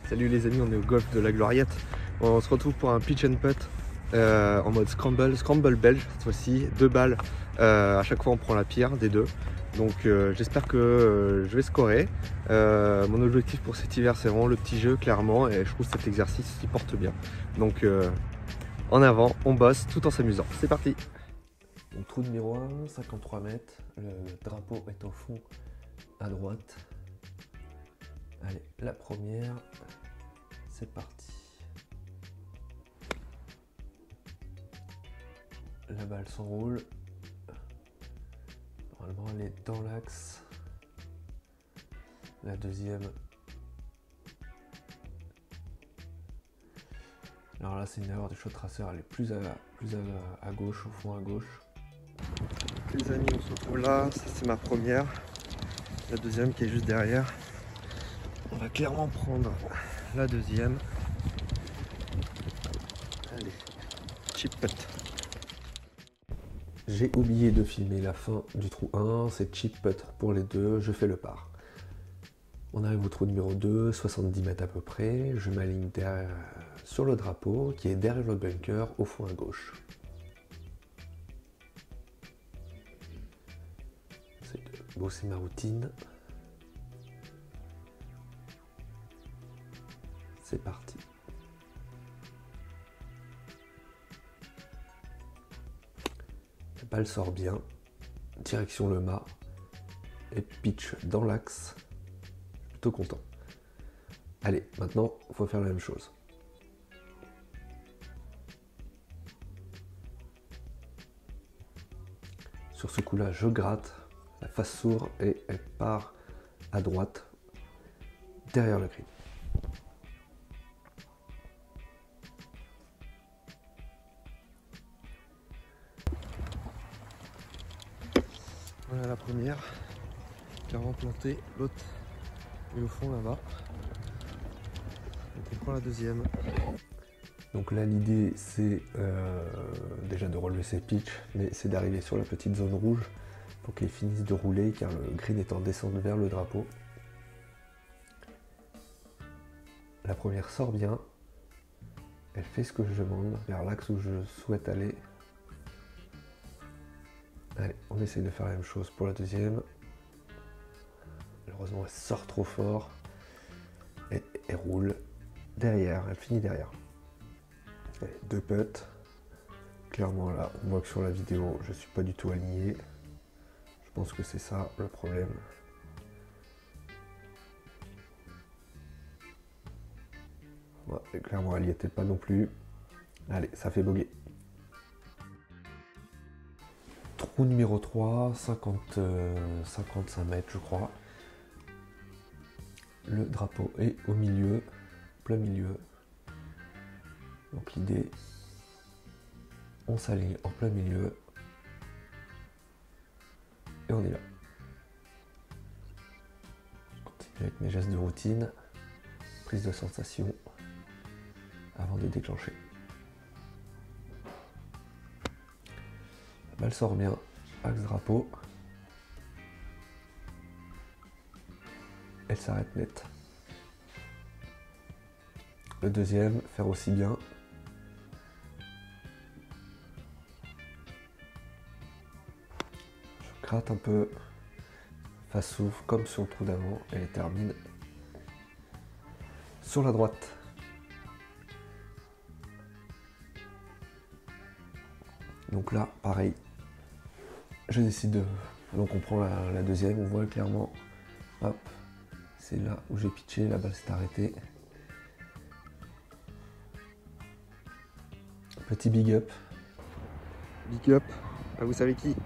Salut les amis, on est au golf de la Gloriette. On se retrouve pour un pitch and putt en mode scramble belge cette fois-ci, 2 balles. À chaque fois on prend la pire des deux. Donc j'espère que je vais scorer. Mon objectif pour cet hiver c'est vraiment le petit jeu clairement et je trouve cet exercice qui porte bien. Donc en avant, on bosse tout en s'amusant. C'est parti. Donc trou numéro 1, 53 mètres, le drapeau est au fond à droite. Allez, la première, c'est parti. La balle s'enroule. Normalement, elle est dans l'axe. La deuxième. Alors là, c'est une erreur du shot tracer. Elle est plus à gauche, au fond à gauche. Les amis, on se retrouve là. Ça, c'est ma première. La deuxième qui est juste derrière. On va clairement prendre la deuxième. Allez, chip putt. J'ai oublié de filmer la fin du trou 1, c'est chip putt pour les deux, je fais le par. On arrive au trou numéro 2, 70 mètres à peu près, je m'aligne sur le drapeau qui est derrière le bunker au fond à gauche. J'essaie de bosser ma routine. C'est parti. La balle sort bien, direction le mât et pitch dans l'axe. Plutôt content. Allez, maintenant, il faut faire la même chose. Sur ce coup-là, je gratte, la face s'ouvre et elle part à droite, derrière le green. Voilà la première, carrément plantée, l'autre est au fond là-bas. Donc on prend la deuxième. Donc là l'idée c'est déjà de relever ses pitchs, mais c'est d'arriver sur la petite zone rouge pour qu'elle finisse de rouler car le green est en descente vers le drapeau. La première sort bien, elle fait ce que je demande, vers l'axe où je souhaite aller. Allez, on essaye de faire la même chose pour la deuxième. Malheureusement, elle sort trop fort et elle roule derrière, elle finit derrière. Allez, 2 putts. Clairement là, on voit que sur la vidéo, je suis pas du tout aligné. Je pense que c'est ça le problème. Ouais, et clairement, elle n'y était pas non plus. Allez, ça fait bogey. Trou numéro 3, 55 mètres je crois. Le drapeau est au milieu, plein milieu. Donc l'idée, on s'aligne en plein milieu. Et on est là. Je continue avec mes gestes de routine. Prise de sensation avant de déclencher. La balle sort bien, axe drapeau. Elle s'arrête net. Le deuxième, faire aussi bien. Je gratte un peu, face s'ouvre comme sur le trou d'avant et elle termine sur la droite. Donc là, pareil, je décide de... Donc on prend la deuxième, on voit clairement, hop, c'est là où j'ai pitché, la balle s'est arrêtée. Petit big up. Big up, ah, vous savez qui?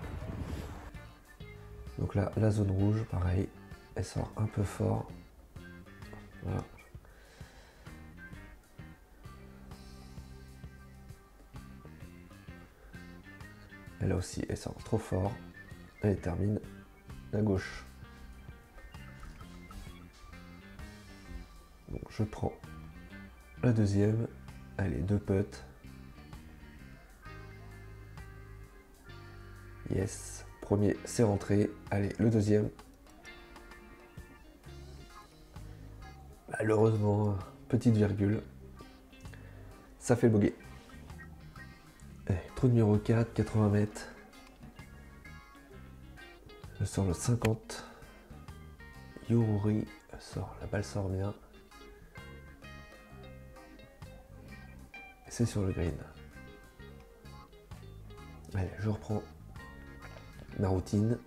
Donc là, la zone rouge, pareil, elle sort un peu fort. Voilà. Elle aussi, elle sort trop fort. Elle termine à gauche. Donc je prends la deuxième. Allez, 2 putts. Yes. Premier, c'est rentré. Allez, le deuxième. Malheureusement, petite virgule. Ça fait le bogey. Allez, trou numéro 4, 80 mètres. Je sors le 50. Yoruri sort, la balle sort bien. C'est sur le green. Allez, je reprends ma routine.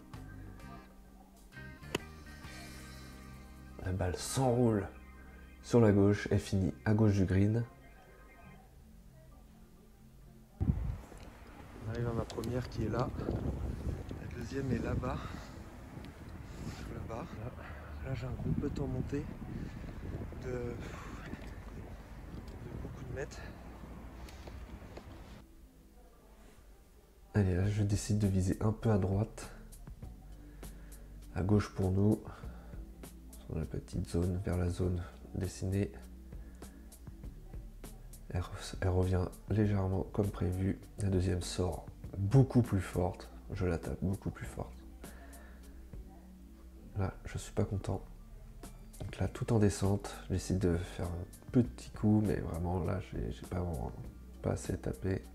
La balle s'enroule sur la gauche et finit à gauche du green. On arrive à ma première qui est là. La deuxième est là-bas. Là-bas. Là j'ai un gros putt en montée de beaucoup de mètres. Allez, là je décide de viser un peu à droite. À gauche pour nous. Sur la petite zone, vers la zone dessinée. Elle revient légèrement comme prévu. La deuxième sort beaucoup plus forte. Je la tape beaucoup plus forte. Là, je suis pas content. Donc là, tout en descente, j'essaie de faire un petit coup, mais vraiment là, j'ai pas assez tapé.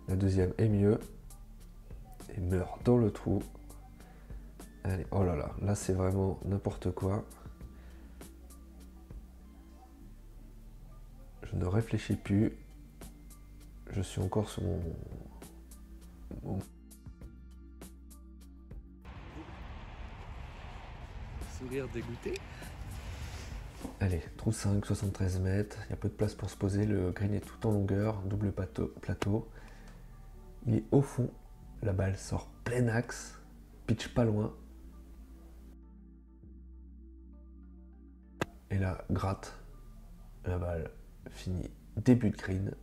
La deuxième est mieux. Et meurt dans le trou. Allez, oh là là, là c'est vraiment n'importe quoi. Je ne réfléchis plus. Je suis encore sur mon... Sourire dégoûté. Allez, trou 5, 73 mètres. Il y a peu de place pour se poser. Le green est tout en longueur, double plateau. Il est au fond. La balle sort plein axe. Pitch pas loin. Et là, gratte. La balle finit début de green.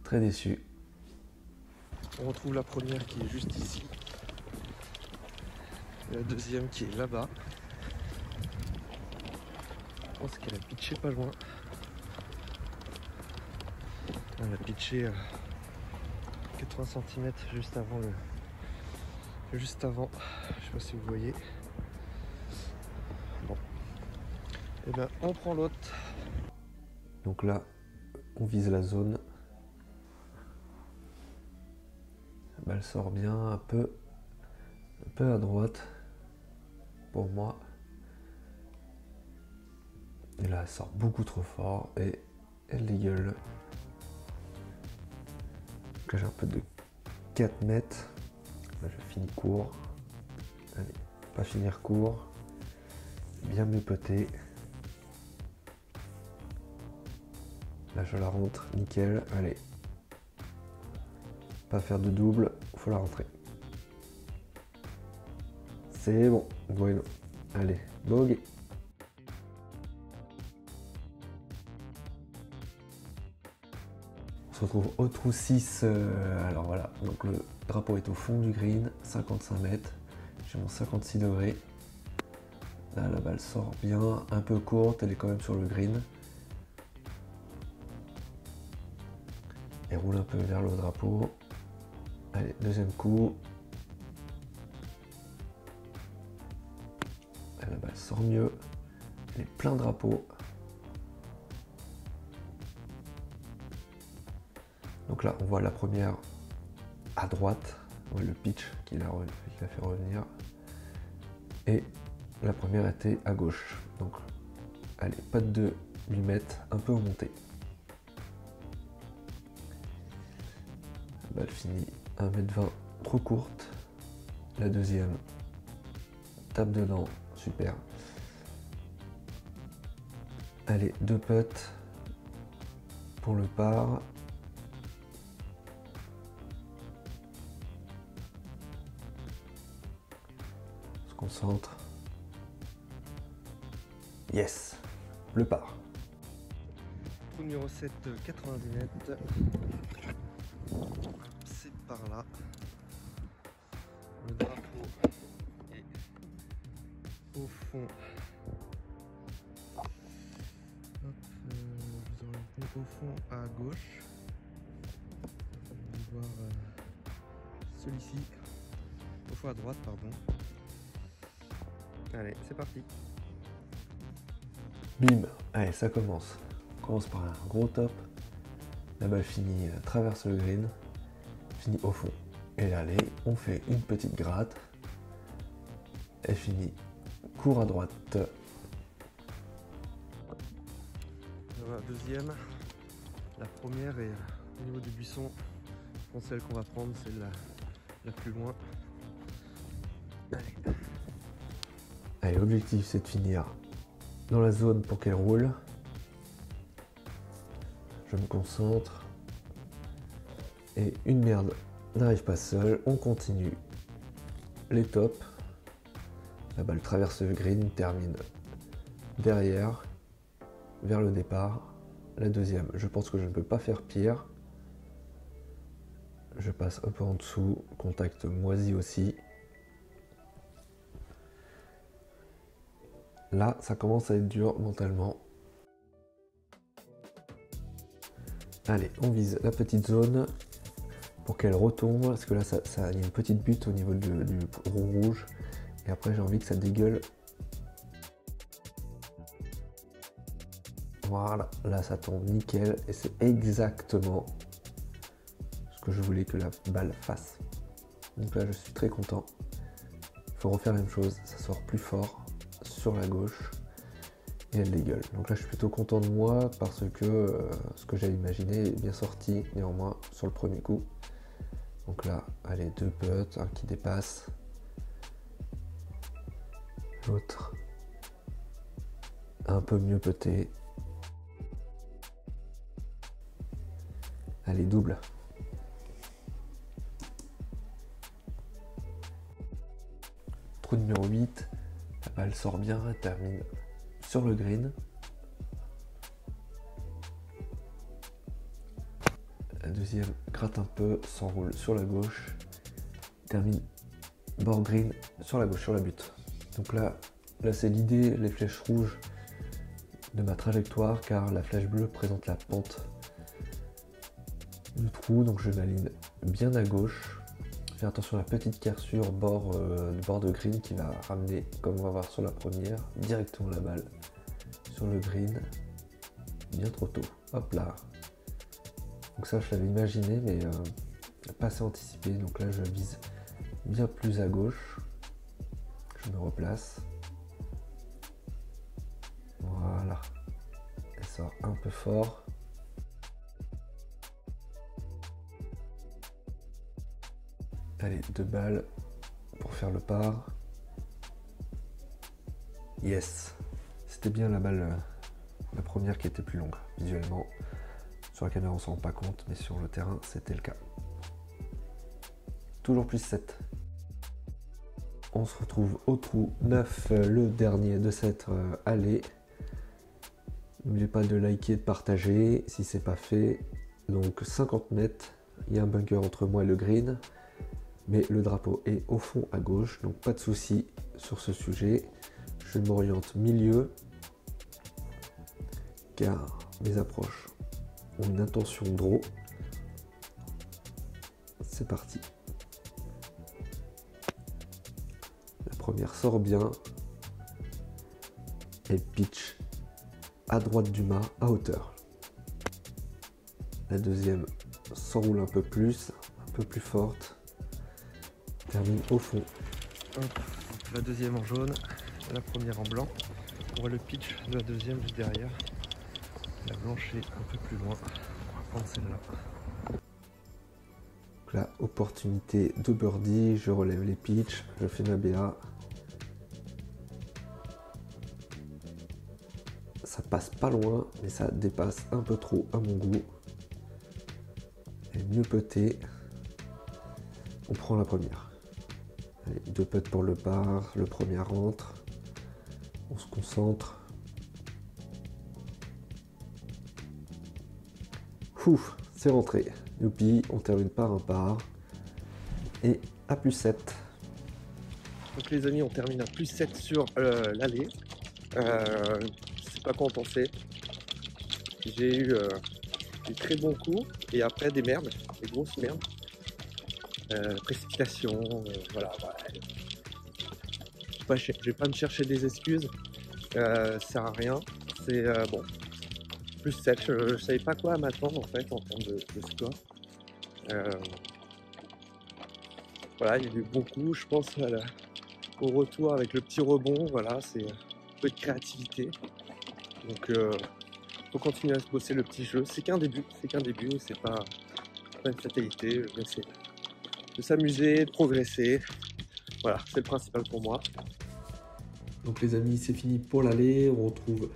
Très déçu. On retrouve la première qui est juste ici. Et la deuxième qui est là-bas. Je pense qu'elle a pitché pas loin. Elle a pitché 80 cm juste avant le... Juste avant. Je sais pas si vous voyez. Bon. Et bien on prend l'autre. Donc là, on vise la zone. La balle sort bien, un peu à droite pour moi. Et là, elle sort beaucoup trop fort et elle dégueule. Donc là, j'ai un peu de 4 mètres. Là, je finis court. Allez, pas finir court. Bien mieux putter. Là, je la rentre, nickel. Allez. Pas faire de double, faut la rentrer. C'est bon, bueno. Allez, bogey. On se retrouve au trou 6. Alors voilà, donc le drapeau est au fond du green, 55 mètres. J'ai mon 56 degrés. Là, la balle sort bien, un peu courte, elle est quand même sur le green. Elle roule un peu vers le drapeau. Allez, deuxième coup. La balle sort mieux. Elle est plein drapeau. Donc là, on voit la première à droite. On voit le pitch qu'il a fait revenir. Et la première était à gauche. Donc, allez, pas de 8 mètres, un peu en montée. La balle finit 1m20, trop courte. La deuxième tape dedans, super. Allez, 2 putts pour le par. On se concentre. Yes, le par. Trou numéro 7, 90 mètres. C'est par là. Le drapeau est au fond. Hop, vous aurez mis au fond à gauche. On va voir celui-ci. Au fond à droite, pardon. Allez, c'est parti. Bim, allez, ça commence. On commence par un gros top. La balle finit, traverse le green, finit au fond. Et là, allez, on fait une petite gratte. Elle finit court à droite. Voilà, deuxième. La première est au niveau du buisson. Je pense celle qu'on va prendre, c'est la plus loin. Allez. Allez, l'objectif c'est de finir dans la zone pour qu'elle roule. Je me concentre. Et une merde n'arrive pas seule. On continue les tops. La balle traverse le green, termine derrière, vers le départ. La deuxième, je pense que je ne peux pas faire pire. Je passe un peu en dessous, contact moisi aussi. Là, ça commence à être dur mentalement. Allez, on vise la petite zone pour qu'elle retombe, parce que là, il y a une petite butte au niveau du rond rouge. Et après, j'ai envie que ça dégueule. Voilà, là, ça tombe nickel. Et c'est exactement ce que je voulais que la balle fasse. Donc là, je suis très content. Il faut refaire la même chose, ça sort plus fort sur la gauche et elle dégueule. Donc là, je suis plutôt content de moi parce que ce que j'avais imaginé est bien sorti néanmoins sur le premier coup. Donc là, allez, deux putts, un qui dépasse, l'autre un peu mieux puté. Allez, double. Trou numéro 8, la balle sort bien, elle termine sur le green. La deuxième gratte un peu, s'enroule sur la gauche, termine bord green sur la gauche, sur la butte. Donc là c'est l'idée, les flèches rouges de ma trajectoire, car la flèche bleue présente la pente du trou, donc je m'aligne bien à gauche. Fais attention à la petite cassure bord de green qui va ramener, comme on va voir sur la première, directement la balle sur le green, bien trop tôt. Hop là. Donc ça, je l'avais imaginé, mais pas assez anticipé. Donc là, je vise bien plus à gauche. Je me replace. Voilà. Elle sort un peu fort. Allez, deux balles pour faire le par. Yes. C'était bien la balle, la première qui était plus longue, visuellement. Sur la caméra, on s'en rend pas compte, mais sur le terrain, c'était le cas. Toujours plus 7. On se retrouve au trou 9, le dernier de cette allée. N'oubliez pas de liker, de partager si c'est pas fait. Donc 50 mètres, il y a un bunker entre moi et le green. Mais le drapeau est au fond à gauche, donc pas de souci sur ce sujet. Je m'oriente milieu, car mes approches ont une intention draw. C'est parti. La première sort bien. Elle pitch à droite du mât, à hauteur. La deuxième s'enroule un peu plus forte. Termine au fond. Hop, la deuxième en jaune, la première en blanc. On voit le pitch de la deuxième juste derrière. La blanche est un peu plus loin. On va prendre celle-là. Donc là, opportunité de birdie, je relève les pitchs, je fais ma BA. Ça passe pas loin, mais ça dépasse un peu trop à mon goût. Et mieux puté. On prend la première. Allez, deux putts pour le par, le premier rentre. On se concentre. Ouf, c'est rentré. Youpi, on termine par un par. Et à plus 7. Donc les amis, on termine à plus 7 sur l'allée. Je sais pas quoi en penser. J'ai eu des très bons coups et après des merdes, des grosses merdes. Précipitation, voilà. Je vais pas me chercher des excuses, ça sert à rien. c'est bon, plus 7. Je savais pas quoi m'attendre en fait en termes de score. Voilà, il y a eu des bons coups, je pense au retour avec le petit rebond, voilà, c'est un peu de créativité. Donc faut continuer à se bosser le petit jeu. C'est qu'un début, c'est pas une fatalité, mais c'est de s'amuser, de progresser. Voilà, c'est le principal pour moi. Donc les amis, c'est fini pour l'aller. On retrouve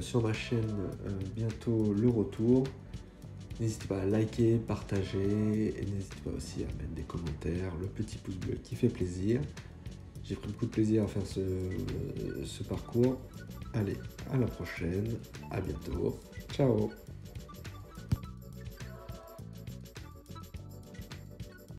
sur ma chaîne bientôt le retour. N'hésitez pas à liker, partager et n'hésitez pas aussi à mettre des commentaires, le petit pouce bleu qui fait plaisir. J'ai pris beaucoup de plaisir à faire ce parcours. Allez, à la prochaine, à bientôt. Ciao!